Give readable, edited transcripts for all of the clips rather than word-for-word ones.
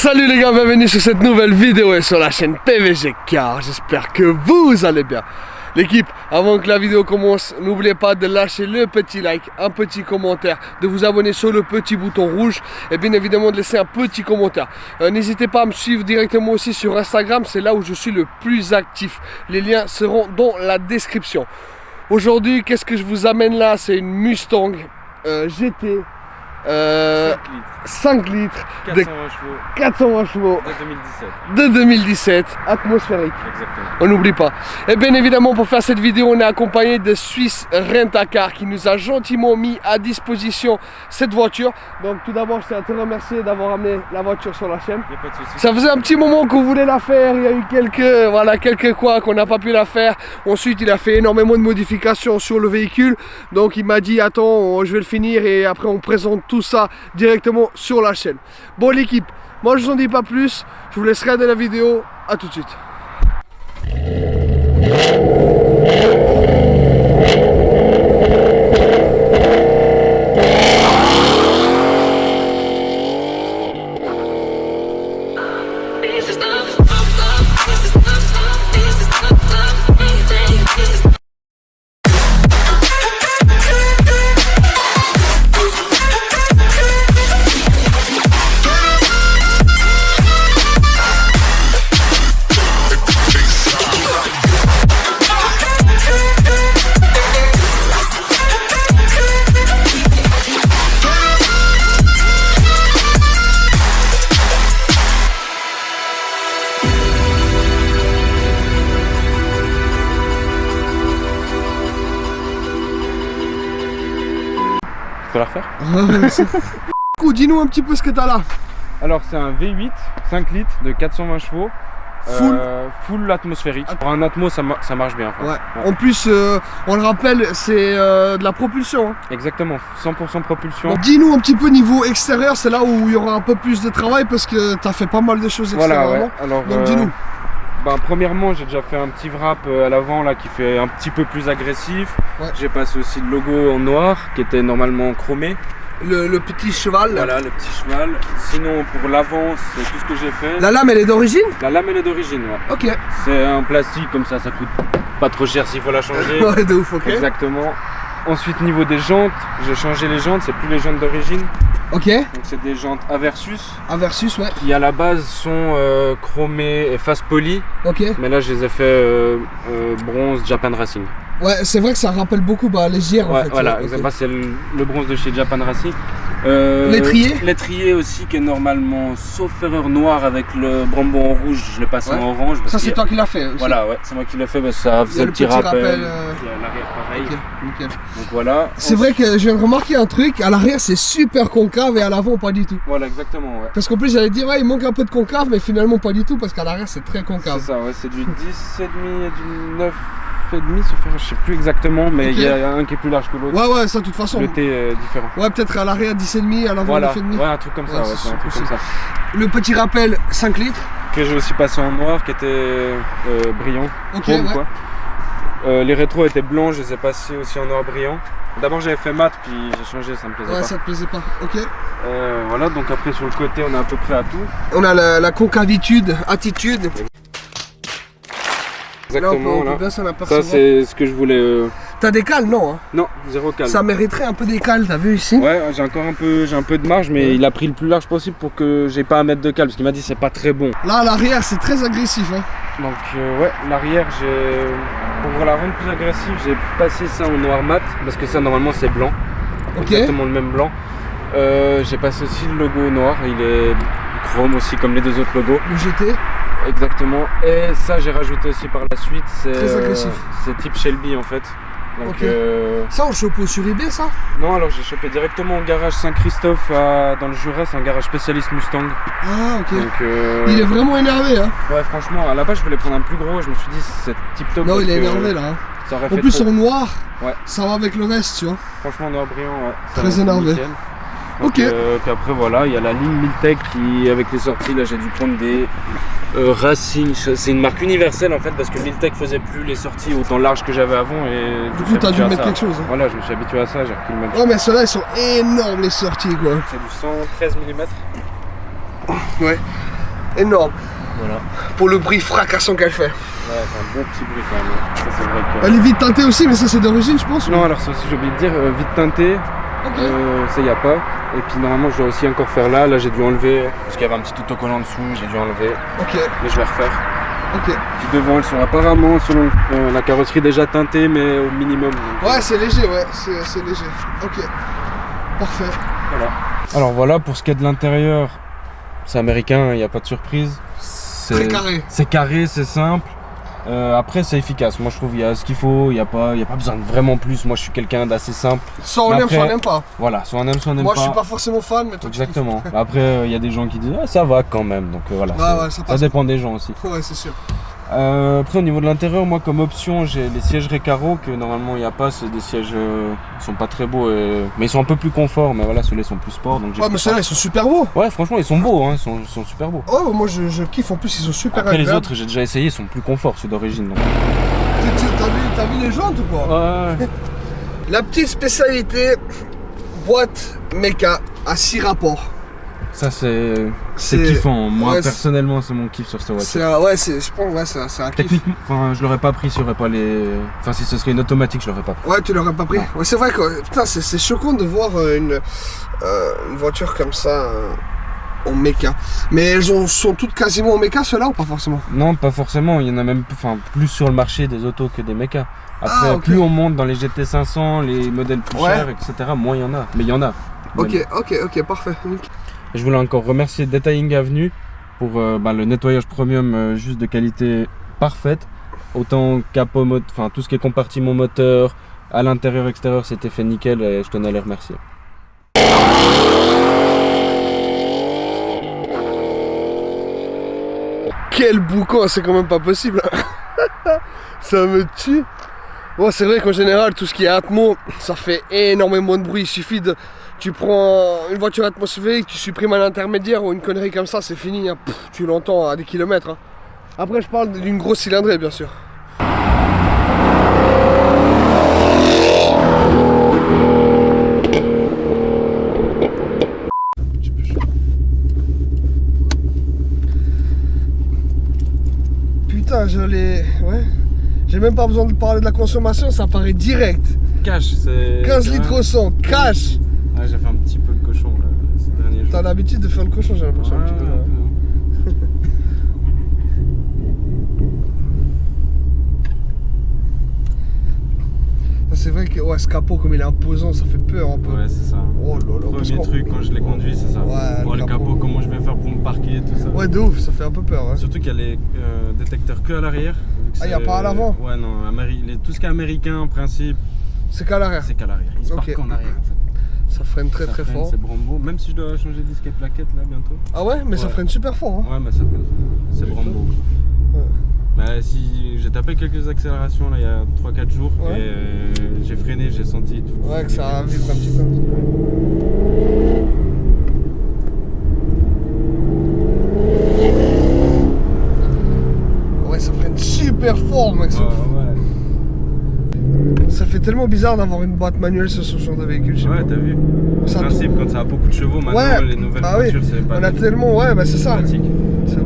Salut les gars, bienvenue sur cette nouvelle vidéo et sur la chaîne PVG Car. J'espère que vous allez bien. L'équipe, avant que la vidéo commence, n'oubliez pas de lâcher le petit like, un petit commentaire, de vous abonner sur le petit bouton rouge et bien évidemment de laisser un petit commentaire. N'hésitez pas à me suivre directement aussi sur Instagram, c'est là où je suis le plus actif. Les liens seront dans la description. Aujourd'hui, qu'est-ce que je vous amène là? C'est une Mustang GT 5 litres 420 chevaux de 2017 atmosphérique. Exactement. On n'oublie pas. Et bien évidemment, pour faire cette vidéo, on est accompagné de Swiss Rent-A-Car qui nous a gentiment mis à disposition cette voiture. Donc tout d'abord, je tiens à te remercier d'avoir amené la voiture sur la chaîne. Il n'y a pas de souci. Ça faisait un petit moment qu'on voulait la faire. Il y a eu quelques quoi qu'on n'a pas pu la faire. Ensuite, il a fait énormément de modifications sur le véhicule. Donc il m'a dit attends, je vais le finir et après on présente tout ça directement sur la chaîne. Bon l'équipe, moi je vous en dis pas plus, je vous laisse regarder la vidéo, à tout de suite. Tu peux la refaire? Dis-nous un petit peu ce que t'as là. Alors c'est un V8 5 litres de 420 chevaux full atmosphérique. Pour un atmos ça marche bien. Ouais. En plus on le rappelle, c'est de la propulsion hein. Exactement, 100% propulsion. Donc, dis-nous un petit peu niveau extérieur, c'est là où il y aura un peu plus de travail parce que t'as fait pas mal de choses extérieurement. Voilà, ouais. Alors, donc dis-nous. Premièrement, j'ai déjà fait un petit wrap à l'avant là qui fait un petit peu plus agressif. Ouais. J'ai passé aussi le logo en noir qui était normalement chromé. Le petit cheval. Voilà, le petit cheval. Sinon, pour l'avant, c'est tout ce que j'ai fait. La lame, elle est d'origine? La lame, elle est d'origine, ouais. Ok. C'est un plastique comme ça coûte pas trop cher s'il faut la changer. Ouais, de ouf, ok. Exactement. Ensuite, niveau des jantes, j'ai changé les jantes, c'est plus les jantes d'origine. Ok. Donc c'est des jantes Aversus. Aversus, ouais. Qui à la base sont chromées et face poly. Ok. Mais là je les ai fait bronze Japan Racing. Ouais, c'est vrai que ça rappelle beaucoup les JR en Ouais, fait. voilà, Okay. exactement. C'est le bronze de chez Japan Racing. L'étrier? L'étrier aussi qui est normalement, sauf erreur, noir avec le Brembo en rouge, je l'ai passé en orange. Ça c'est toi qui l'as fait aussi. Voilà, ouais, c'est moi qui l'ai fait, ça faisait le petit rappel. Puis à l'arrière pareil. Okay, nickel. Donc voilà. C'est vrai que je viens de remarquer un truc, à l'arrière c'est super concave et à l'avant pas du tout. Voilà, exactement, ouais. Parce qu'en plus j'allais dire ouais il manque un peu de concave mais finalement pas du tout parce qu'à l'arrière c'est très concave. C'est ça, ouais, c'est du 10,5 et du 9,5 je sais plus exactement, mais il y a un qui est plus large que l'autre. Ouais, ça de toute façon. Le T est différent. Ouais, peut-être à l'arrière 10,5, à l'avant voilà. 9,5. Ouais, un truc comme ça, ouais, c'est un truc comme ça. Le petit rappel 5 litres. Que j'ai aussi passé en noir, qui était brillant. Ok, chrome, ouais. Quoi. Les rétros étaient blancs, je les ai passés aussi en noir brillant. D'abord j'avais fait mat, puis j'ai changé, ça me plaisait pas. Ouais, ça te plaisait pas, ok. Voilà, donc après sur le côté on est à peu près à tout. On a la concavitude, attitude. Exactement, là, on peut bien s'en apercevoir. Ça c'est ce que je voulais. T'as des cales, non hein? Non, zéro cale. Ça mériterait un peu des cales, t'as vu ici? Ouais, j'ai encore un peu de marge, mais il a pris le plus large possible pour que j'ai pas à mettre de cale, parce qu'il m'a dit c'est pas très bon. Là, à l'arrière, c'est très agressif. Hein. Donc ouais, l'arrière, pour la rendre plus agressive, j'ai passé ça en noir mat, parce que ça normalement c'est blanc. Ok. Exactement le même blanc. J'ai passé aussi le logo noir, il est chrome aussi comme les deux autres logos. Le GT. Exactement. Et ça j'ai rajouté aussi par la suite, très agressif. C'est type Shelby en fait. Donc, ok. Ça on chope sur eBay ça? Non, alors j'ai chopé directement au garage Saint-Christophe dans le Jura, c'est un garage spécialiste Mustang. Ah ok. Donc, il est vraiment énervé hein. Ouais franchement, à la base je voulais prendre un plus gros, je me suis dit c'est tip top. Non il est énervé là. Ça aurait en fait plus trop. en noir, ouais. Ça va avec le reste tu vois. Franchement noir brillant, ouais. Très énervé. Donc, ok. Puis après voilà, il y a la ligne Miltech qui avec les sorties là j'ai dû prendre des Racing, c'est une marque universelle en fait parce que Miltech faisait plus les sorties autant larges que j'avais avant et du coup t'as dû mettre quelque chose. Hein. Voilà, je me suis habitué à ça, j'ai repris le même. Ouais mais ceux-là ils sont énormes les sorties quoi. C'est du 113 mm. Ouais. énorme. Voilà. Pour le bruit fracassant qu'elle fait. Ouais, c'est un bon petit bruit quand même. Ça, c'est vrai que... Elle est vite teintée aussi, mais ça c'est d'origine, je pense. Non, alors ça aussi j'ai oublié de dire, vite teinté, Ok. ça y a pas. Et puis normalement je dois aussi encore faire là j'ai dû enlever, parce qu'il y avait un petit autocollant dessous, j'ai dû enlever, Ok, mais je vais refaire. ok. Puis devant elles sont apparemment, selon la carrosserie déjà teintée, mais au minimum. Donc, Ouais, c'est léger, ouais, c'est léger. Ok, parfait. voilà. Alors voilà, pour ce qui est de l'intérieur, c'est américain, il n'y a pas de surprise. Très carré. C'est carré, c'est simple. Après c'est efficace, moi je trouve qu'il y a ce qu'il faut, il n'y a pas besoin de vraiment plus. Moi je suis quelqu'un d'assez simple. Soit on Mais aime, après, soit on n'aime pas. Voilà, soit on aime, soit on n'aime Moi pas. je suis pas forcément fan, mais toi tu Exactement. Après il y a des gens qui disent ah, ça va quand même, donc voilà. Ouais, ça passe. dépend des gens aussi. kiffes. Ouais, c'est sûr. Après au niveau de l'intérieur, moi comme option j'ai les sièges Recaro que normalement il n'y a pas, c'est des sièges ils sont pas très beaux, mais ils sont un peu plus confort, mais voilà ceux-là sont plus sport donc j'ai Ouais, pris mais ça. ceux-là ils sont super beaux. Ouais franchement ils sont beaux, hein, ils sont super beaux. Oh, moi je kiffe, en plus ils sont super Après les agréables. autres j'ai déjà essayé, ils sont plus confort ceux d'origine donc. T'as vu les jantes ou quoi? Ouais. La petite spécialité, boîte méca à 6 rapports. Ça c'est C'est- kiffant, moi ouais, personnellement c'est mon kiff sur cette voiture. Je pense, ouais, c'est un kiff. Techniquement, enfin je l'aurais pas pris si j'aurais pas les. Enfin si ce serait une automatique je l'aurais pas pris. Ouais, tu l'aurais pas pris. Non. Ouais, c'est vrai que putain, c'est choquant de voir une voiture comme ça en méca. Mais elles sont toutes quasiment en méca, ceux-là, ou pas forcément? Non pas forcément, il y en a même plus sur le marché des autos que des mécas. Après Ah, ok. plus on monte dans les GT500, les modèles plus Ouais. chers, etc. moins il y en a. Mais il y en a. Ok, parfait. Je voulais encore remercier Detailing Avenue pour le nettoyage premium juste de qualité parfaite. Autant capot, enfin tout ce qui est compartiment moteur, à l'intérieur, extérieur, c'était fait nickel et je tenais à les remercier. Quel boucan, c'est quand même pas possible. Ça me tue. Bon, c'est vrai qu'en général, tout ce qui est atmo, ça fait énormément de bruit. Il suffit de. Tu prends une voiture atmosphérique, tu supprimes un intermédiaire ou une connerie comme ça, c'est fini. Hein. Pff, tu l'entends à des kilomètres. Hein. Après, je parle d'une grosse cylindrée, bien sûr. Putain, ouais. J'ai même pas besoin de parler de la consommation, ça paraît direct. Cash, c'est. 15 litres au 100, cash. Ouais, j'ai fait un petit peu le cochon là, ces derniers jours. T'as l'habitude de faire le cochon, j'ai l'impression un petit peu. Ouais. C'est vrai que ouais, ce capot, comme il est imposant, ça fait peur un peu. Ouais, c'est ça. Oh là là, parce Premier qu'on- truc quand je l'ai conduit, c'est ça. Ouais, Bon, le le capot. capot, comment je vais faire pour me parquer, tout ça. Ouais, de ouf, ça fait un peu peur. Hein. Surtout qu'il y a les détecteurs que à l'arrière. vu que Ah, y a c'est- pas à l'avant? Ouais, non, tout ce qui est américain en principe, C'est qu'à l'arrière. c'est qu'à l'arrière. Ils se Ok. parquent en arrière en fait. Ça freine très Ça très freine, fort. C'est Brembo, même si je dois changer de disque et plaquette là bientôt. Ah ouais, mais ça Ouais. freine super fort. Hein. Ouais, mais ça freine. C'est Brembo. Ouais. Bah, si j'ai tapé quelques accélérations là il y a 3-4 jours Ouais. et j'ai freiné, j'ai senti tout. Ouais, que ça vibre un petit peu. Ouais, ça freine super fort, mec. Ouais, ouais. Ça fait tellement bizarre d'avoir une boîte manuelle sur ce genre de véhicule. Je sais Ouais, pas. t'as vu. En Ça principe, quand ça a beaucoup de chevaux, maintenant Ouais, les nouvelles bah oui. voitures, c'est pas On a tellement, ouais, bah c'est ça. automatique. C'est-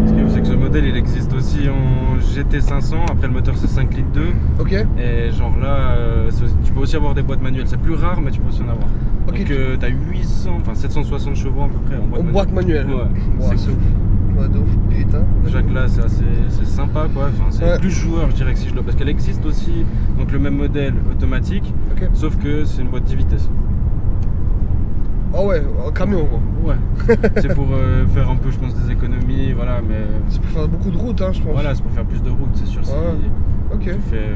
Ce qui fait que ce modèle il existe aussi en GT500, après le moteur c'est 5 litres 2 Ok. et genre là tu peux aussi avoir des boîtes manuelles, c'est plus rare mais tu peux aussi en avoir. Ok, Donc tu- t'as 760 chevaux à peu près en boîte En manuelle. boîte manuelle. Ouais, Ouais, c'est c'est cool. ouf. Ouais, de ouf. Putain. Jacques là c'est sympa quoi, enfin, c'est Ouais. plus joueur je dirais que si je dois, parce qu'elle existe aussi, donc le même modèle automatique, Ok. sauf que c'est une boîte 10 vitesses. Ah ouais, un camion quoi. Ouais, c'est pour faire un peu je pense des économies, voilà, mais C'est pour faire beaucoup de routes, hein, je pense. voilà, c'est pour faire plus de route, c'est sûr. Si Ok. tu fais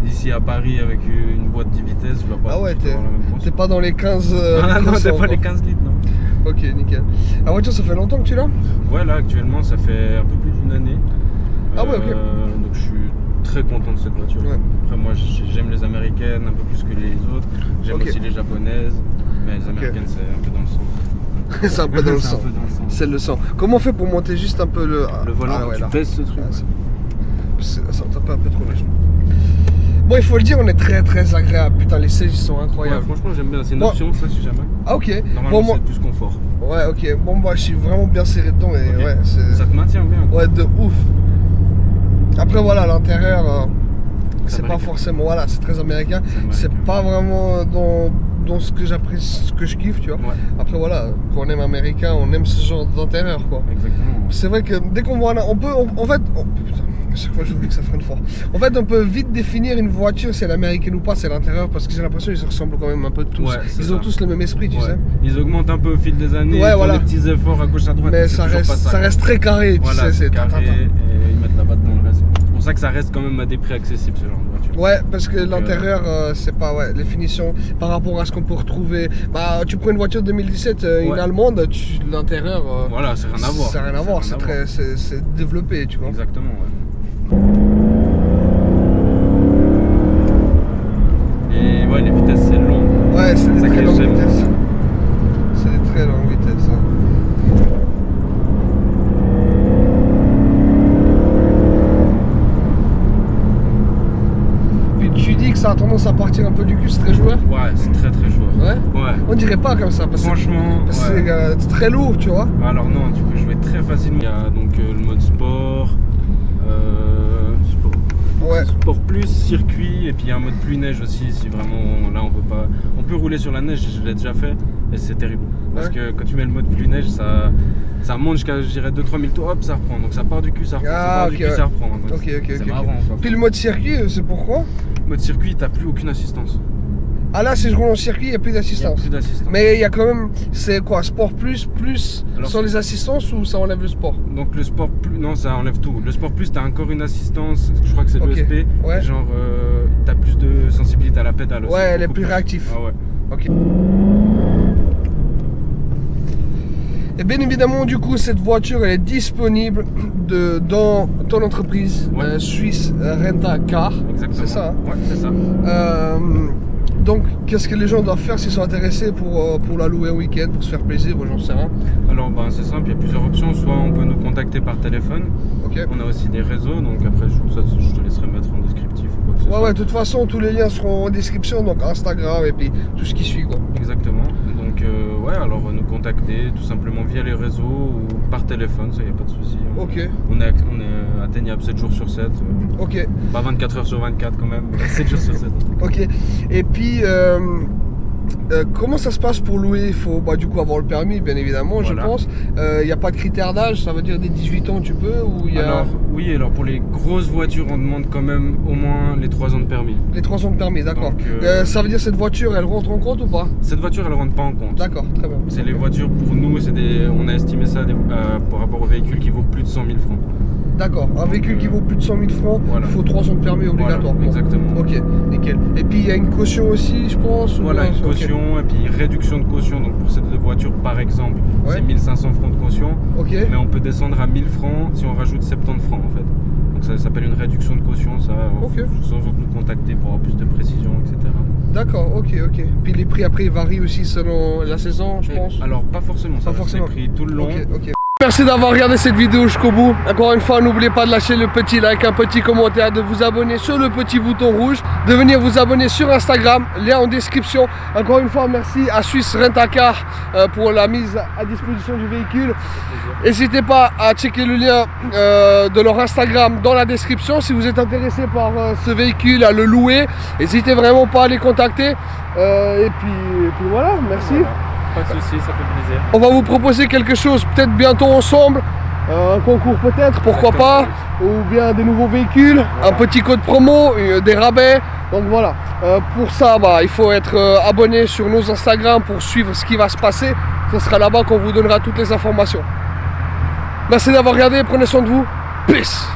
d'ici à Paris avec une boîte 10 vitesses, je vois pas Ah ouais, tout de suite avoir la même t'es conso. pas dans les 15. Ah non, t'es pas quoi. les 15 litres, non. Ok, nickel. La voiture, ça fait longtemps que tu l'as? Ouais, là actuellement, ça fait un peu plus d'une année. Ah ouais, ok. Donc je suis très content de cette voiture. Ouais. Après, moi, j'aime les américaines un peu plus que les autres. J'aime Ok. aussi les japonaises, mais les américaines, c'est un peu dans le sang. C'est un peu dans le C'est un sang. peu dans le sang. C'est le sang. Comment on fait pour monter juste un peu le. Le volant, Ah ouais, tu là. baisses ce truc. Ah, ça me tape un peu trop les genoux. Bon, il faut le dire, on est très très agréable. Putain, les sièges ils sont Ouais, incroyables. franchement, j'aime bien. C'est une Bon. option, ça, si jamais. Ah, ok. Normalement, Bon, moi... c'est plus confort. Ouais, ok. Bon, moi, je suis vraiment bien serré dedans et Ok. ouais, c'est. Ça te maintient bien. Ouais, de ouf. Après, voilà, l'intérieur, c'est pas américain. forcément. Voilà, c'est très américain. C'est C'est pas vraiment dans ce que j'apprécie, ce que je kiffe, tu vois. Ouais, Après, voilà, quand on aime américain, on aime ce genre d'intérieur, quoi. exactement. C'est vrai que dès qu'on voit en fait, putain, à chaque fois j'oublie que ça freine fort. En fait, on peut vite définir une voiture si elle est américaine ou pas, c'est l'intérieur, parce que j'ai l'impression qu'ils se ressemblent quand même un peu tous. Ouais, c'est Ils ont ça. tous le même esprit, tu Ouais. sais. Ils augmentent un peu au fil des années, Ouais, ils font voilà. des petits efforts à gauche à droite. Mais c'est ça toujours reste, pas ça reste très carré, Voilà, tu sais, c'est carré, ta. et ils mettent la batte dans le reste. C'est pour ça que ça reste quand même à des prix accessibles, ce genre de voiture. Ouais, parce que l'intérieur, c'est pas, ouais, les finitions par rapport à ce qu'on peut retrouver. Bah, tu prends une voiture 2017, une Ouais. allemande, l'intérieur. Voilà, c'est rien à voir. Ça n'a rien à voir, c'est très, c'est développé, tu vois. Exactement, ouais. Et ouais, les vitesses, c'est long. Ouais, c'est des Ça très que longues j'aime. vitesses. C'est des très longues vitesses. Hein. Puis tu dis que ça a tendance à partir un peu du cul, c'est très joueur. Ouais, c'est très très chaud. Ouais. Ouais. On dirait pas comme ça, parce que Franchement, ouais. c'est très lourd, tu vois. Alors non, tu peux jouer très facilement. Il y a donc le mode sport, Ouais. sport plus, circuit, et puis il y a un mode pluie neige aussi, si vraiment là on veut pas. On peut rouler sur la neige, je l'ai déjà fait, et c'est terrible. Parce Ouais. que quand tu mets le mode pluie neige, ça monte jusqu'à, je dirais, 2-3 000 tours, hop, ça reprend. Donc ça part du cul, ça reprend, ça Ah, part ok, du cul, ouais. ça reprend. Donc Ok, ok, c'est ok. marrant, quoi. Puis le mode circuit, c'est pourquoi? Mode circuit, t'as plus aucune assistance. Ah là, si je roule en circuit, il n'y a plus Il y a d'assistance. plus d'assistance. Mais il y a quand même, c'est quoi, sport plus Alors, sans les assistances ou ça enlève le sport? Donc le sport plus, non, ça enlève tout. Le sport plus, t'as encore une assistance, je crois que c'est Ok, l'ESP. ouais. Genre, t'as plus de sensibilité à la pédale aussi. Ouais, elle est beaucoup plus réactive. Ah ouais. Ok. Et bien évidemment, du coup, cette voiture elle est disponible dans ton entreprise Ouais. Suisse Renta Car. Exactement. C'est ça, hein. Ouais, c'est ça. Donc, qu'est-ce que les gens doivent faire s'ils sont intéressés pour la louer au week-end, pour se faire plaisir, ou j'en sais rien. Alors, ben, c'est simple, il y a plusieurs options. Soit on peut nous contacter par téléphone. Ok. On a aussi des réseaux, donc après, je te laisserai mettre en descriptif ou quoi que ce Ouais, soit. ouais, de toute façon, tous les liens seront en description, donc Instagram et puis tout ce qui suit, quoi. Exactement. Donc, ouais, alors nous contacter tout simplement via les réseaux ou par téléphone, ça y a pas de souci. Ok, On est atteignable 7 jours sur 7. ok, Pas 24 heures sur 24 quand même, mais 7 jours sur 7. ok. Et puis, comment ça se passe pour louer? Il faut du coup avoir le permis, bien évidemment, Voilà. je pense. Il n'y a pas de critère d'âge, ça veut dire dès 18 ans tu peux ou il y a Alors, oui, alors pour les grosses voitures, on demande quand même au moins les 3 ans de permis. les 3 ans de permis, d'accord. Donc, Ça veut dire cette voiture, elle rentre en compte ou pas? Cette voiture, elle ne rentre pas en compte. D'accord, très bien. C'est les voitures pour nous, on a estimé ça par rapport au véhicule qui vaut plus de 100 000 francs. D'accord, un véhicule qui vaut plus de 100 000 francs, Voilà. il faut 3 ans de permis obligatoire. Voilà, exactement. Ok, nickel. Et puis il y a une caution aussi, je pense. ou Voilà, non, une c'est ok. caution et puis réduction de caution. Donc pour cette voiture, par exemple, Ouais. c'est 1500 francs de caution. Ok, Mais on peut descendre à 1000 francs si on rajoute 70 francs en fait. Donc ça s'appelle une réduction de caution, ça, Ok. sans nous contacter pour avoir plus de précision, etc. d'accord, ok, ok. Puis les prix après ils varient aussi selon la saison, je pense. Alors pas forcément, ça Pas reste forcément. les prix tout le long. Ok, ok. Merci d'avoir regardé cette vidéo jusqu'au bout. Encore une fois, n'oubliez pas de lâcher le petit like, un petit commentaire, de vous abonner sur le petit bouton rouge, de venir vous abonner sur Instagram, lien en description. Encore une fois, merci à Suisse Renta Car pour la mise à disposition du véhicule. N'hésitez pas à checker le lien de leur Instagram dans la description. Si vous êtes intéressé par ce véhicule, à le louer, n'hésitez vraiment pas à les contacter. Et puis voilà, merci. Voilà. Pas de soucis, ça fait plaisir. On va vous proposer quelque chose peut-être bientôt ensemble, un concours peut-être, pourquoi pas, ou bien des nouveaux véhicules, un petit code promo, des rabais. Donc voilà, pour ça il faut être abonné sur nos Instagram pour suivre ce qui va se passer. Ce sera là-bas qu'on vous donnera toutes les informations. Merci d'avoir regardé, prenez soin de vous, peace.